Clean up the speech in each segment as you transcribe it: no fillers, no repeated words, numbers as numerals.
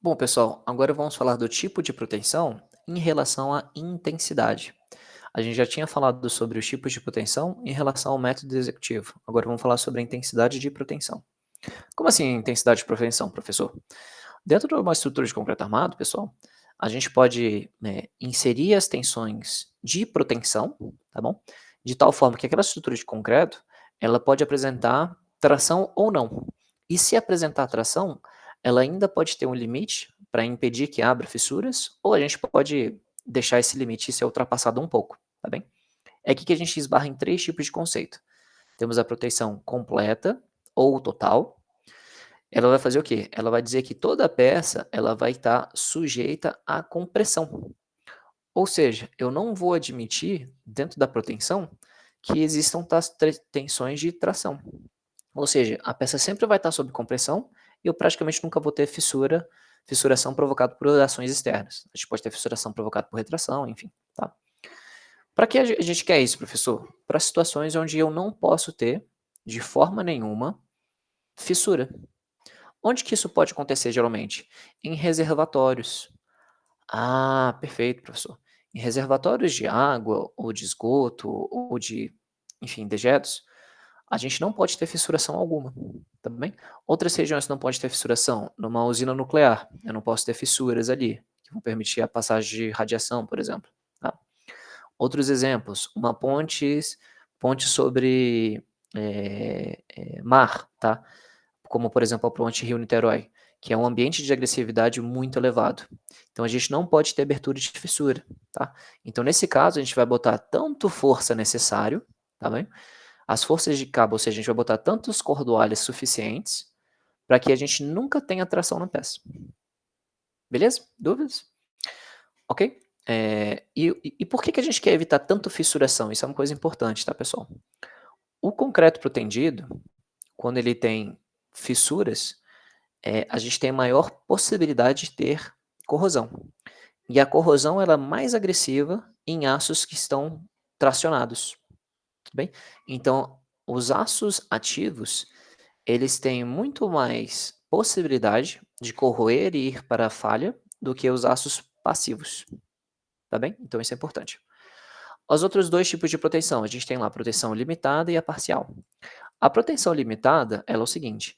Bom, pessoal, agora vamos falar do tipo de proteção em relação à intensidade. A gente já tinha falado sobre os tipos de proteção em relação ao método executivo. Agora vamos falar sobre a intensidade de proteção. Como assim intensidade de proteção, professor? Dentro de uma estrutura de concreto armado, pessoal, a gente pode inserir as tensões de proteção, tá bom? De tal forma que aquela estrutura de concreto, ela pode apresentar tração ou não. E se apresentar tração, ela ainda pode ter um limite para impedir que abra fissuras, ou a gente pode deixar esse limite ser ultrapassado um pouco, tá bem? É aqui que a gente esbarra em três tipos de conceito. Temos a proteção completa ou total. Ela vai fazer o quê? Ela vai dizer que toda a peça ela vai estar sujeita à compressão. Ou seja, eu não vou admitir, dentro da proteção, que existam tensões de tração. Ou seja, a peça sempre vai estar sob compressão e eu praticamente nunca vou ter fissuração provocada por ações externas. A gente pode ter fissuração provocada por retração, enfim, tá? Para que a gente quer isso, professor? Para situações onde eu não posso ter, de forma nenhuma, fissura. Onde que isso pode acontecer geralmente? Em reservatórios. Ah, perfeito, professor. Em reservatórios de água, ou de esgoto, ou de, enfim, dejetos, a gente não pode ter fissuração alguma, tá bem? Outras regiões não pode ter fissuração, numa usina nuclear, eu não posso ter fissuras ali, que vão permitir a passagem de radiação, por exemplo, tá? Outros exemplos, uma ponte sobre mar, tá? Como, por exemplo, a ponte Rio-Niterói, que é um ambiente de agressividade muito elevado. Então a gente não pode ter abertura de fissura, tá? Então nesse caso a gente vai botar tanto força necessário, tá bem? As forças de cabo, ou seja, a gente vai botar tantos cordoalhos suficientes para que a gente nunca tenha tração na peça. Beleza? Dúvidas? Ok? E por que a gente quer evitar tanto fissuração? Isso é uma coisa importante, tá, pessoal? O concreto protendido, quando ele tem fissuras, a gente tem maior possibilidade de ter corrosão. E a corrosão ela é mais agressiva em aços que estão tracionados, tudo bem? Então, os aços ativos, eles têm muito mais possibilidade de corroer e ir para a falha do que os aços passivos, tá bem? Então isso é importante. Os outros dois tipos de proteção, a gente tem lá a proteção limitada e a parcial. A proteção limitada, ela é o seguinte: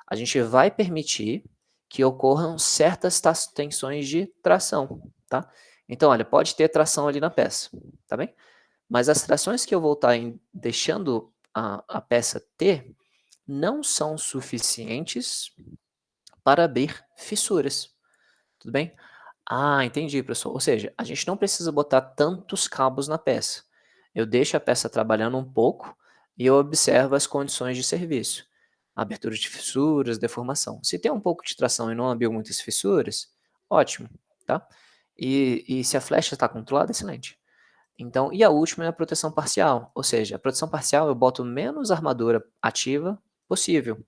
a gente vai permitir que ocorram certas tensões de tração, tá? Então, olha, pode ter tração ali na peça, tá bem? Mas as trações que eu vou estar deixando a peça ter não são suficientes para abrir fissuras, tudo bem? Ah, entendi, professor. Ou seja, a gente não precisa botar tantos cabos na peça. Eu deixo a peça trabalhando um pouco e eu observo as condições de serviço. Abertura de fissuras, deformação. Se tem um pouco de tração e não abriu muitas fissuras, ótimo, tá? E se a flecha está controlada, excelente. Então, e a última é a proteção parcial, ou seja, a proteção parcial eu boto menos armadura ativa possível.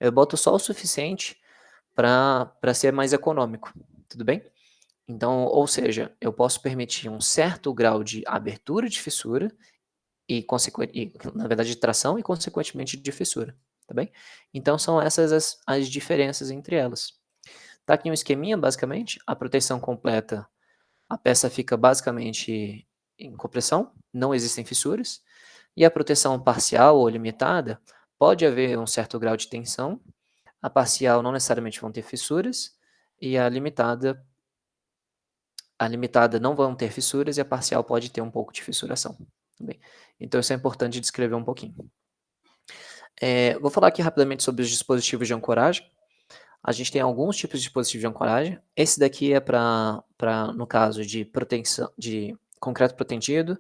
Eu boto só o suficiente para ser mais econômico, tudo bem? Então, ou seja, eu posso permitir um certo grau de abertura de fissura e na verdade de tração e consequentemente de fissura, tá bem? Então são essas as diferenças entre elas. Tá aqui um esqueminha basicamente, a proteção completa, a peça fica basicamente em compressão, não existem fissuras, e a proteção parcial ou limitada, pode haver um certo grau de tensão, a parcial não necessariamente vão ter fissuras, e a limitada não vão ter fissuras e a parcial pode ter um pouco de fissuração também. Então isso é importante descrever um pouquinho. Vou falar aqui rapidamente sobre os dispositivos de ancoragem. A gente tem alguns tipos de dispositivos de ancoragem. Esse daqui é para, no caso de proteção, de concreto protendido,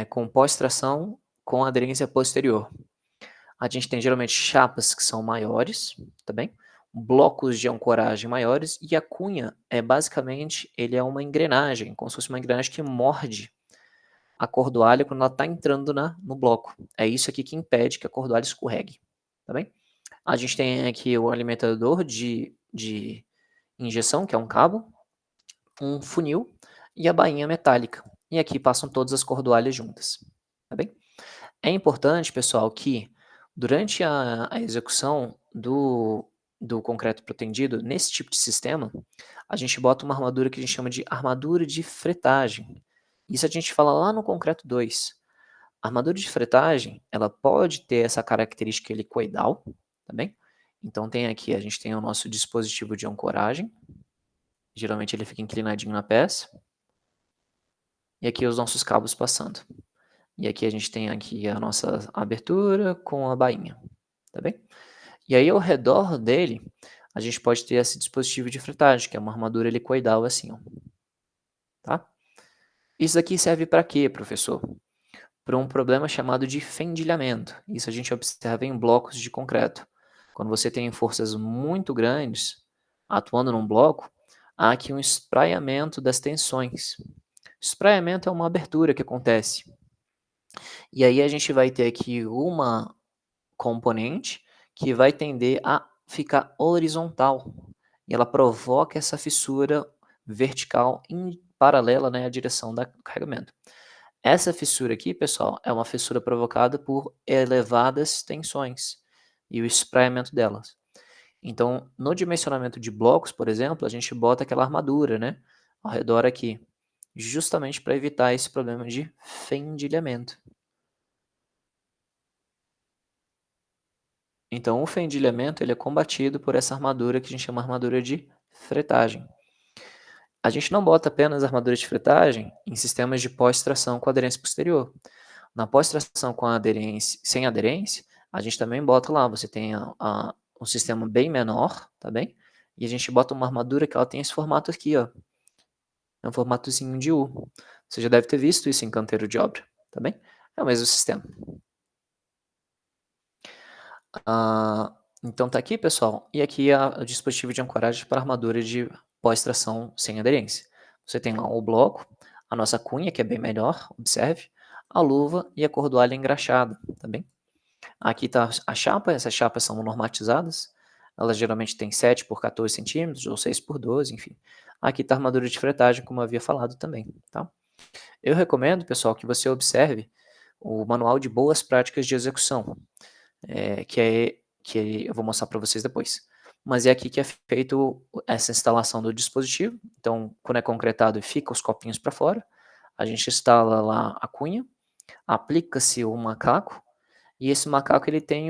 com pós-tração, com aderência posterior. A gente tem geralmente chapas que são maiores, tá bem? Blocos de ancoragem maiores e a cunha é basicamente, ele é uma engrenagem, como se fosse uma engrenagem que morde a cordoalha quando ela está entrando no bloco. É isso aqui que impede que a cordoalha escorregue, tá bem? A gente tem aqui o alimentador de injeção, que é um cabo, um funil e a bainha metálica. E aqui passam todas as cordoalhas juntas, tá bem? É importante, pessoal, que durante a execução do concreto protendido, nesse tipo de sistema, a gente bota uma armadura que a gente chama de armadura de fretagem. Isso a gente fala lá no concreto 2. A armadura de fretagem, ela pode ter essa característica helicoidal, tá bem? Então tem aqui, a gente tem o nosso dispositivo de ancoragem, geralmente ele fica inclinadinho na peça, e aqui os nossos cabos passando. E aqui a gente tem aqui a nossa abertura com a bainha, tá bem? E aí ao redor dele, a gente pode ter esse dispositivo de fretagem, que é uma armadura helicoidal assim, ó, tá? Isso aqui serve para quê, professor? Para um problema chamado de fendilhamento. Isso a gente observa em blocos de concreto. Quando você tem forças muito grandes atuando num bloco, há aqui um espraiamento das tensões. Espraiamento é uma abertura que acontece. E aí a gente vai ter aqui uma componente que vai tender a ficar horizontal. E ela provoca essa fissura vertical em paralela, né, à direção do carregamento. Essa fissura aqui, pessoal, é uma fissura provocada por elevadas tensões e o espraiamento delas. Então, no dimensionamento de blocos, por exemplo, a gente bota aquela armadura, né, ao redor aqui, justamente para evitar esse problema de fendilhamento. Então, o fendilhamento ele é combatido por essa armadura que a gente chama armadura de fretagem. A gente não bota apenas armadura de fretagem em sistemas de pós-tração com aderência posterior. Na pós-tração com aderência, sem aderência, a gente também bota lá, você tem um sistema bem menor, tá bem? E a gente bota uma armadura que ela tem esse formato aqui, ó. É um formatozinho de U. Você já deve ter visto isso em canteiro de obra, tá bem? É o mesmo sistema. Então tá aqui, pessoal. E aqui é o dispositivo de ancoragem para armadura de pós-tração sem aderência. Você tem lá o bloco, a nossa cunha, que é bem melhor, observe, a luva e a cordoalha engraxada, tá bem? Aqui está a chapa, essas chapas são normatizadas, elas geralmente têm 7 por 14 centímetros ou 6 por 12, enfim. Aqui está a armadura de fretagem, como eu havia falado também, tá? Eu recomendo, pessoal, que você observe o manual de boas práticas de execução, que eu vou mostrar para vocês depois. Mas é aqui que é feito essa instalação do dispositivo. Então, quando é concretado e fica os copinhos para fora, a gente instala lá a cunha, aplica-se o macaco, e esse macaco ele tem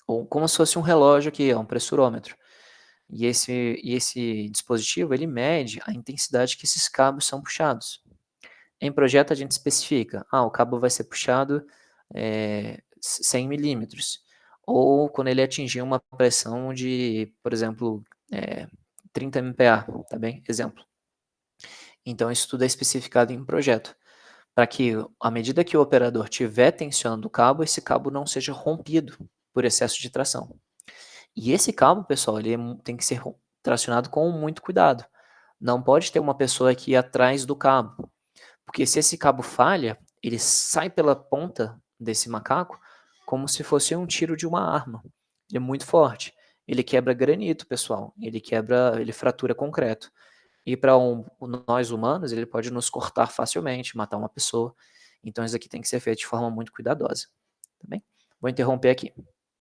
como se fosse um relógio aqui, ó, um pressurômetro. E esse dispositivo ele mede a intensidade que esses cabos são puxados. Em projeto a gente especifica, o cabo vai ser puxado 100 milímetros, ou quando ele atingir uma pressão de, por exemplo, 30 MPa, tá bem? Exemplo. Então isso tudo é especificado em projeto, para que à medida que o operador estiver tensionando o cabo, esse cabo não seja rompido por excesso de tração. E esse cabo, pessoal, ele tem que ser tracionado com muito cuidado. Não pode ter uma pessoa aqui atrás do cabo, porque se esse cabo falha, ele sai pela ponta desse macaco como se fosse um tiro de uma arma. Ele é muito forte. Ele quebra granito, pessoal. Ele fratura concreto. E para nós humanos, ele pode nos cortar facilmente, matar uma pessoa. Então isso aqui tem que ser feito de forma muito cuidadosa. Tá bem? Vou interromper aqui.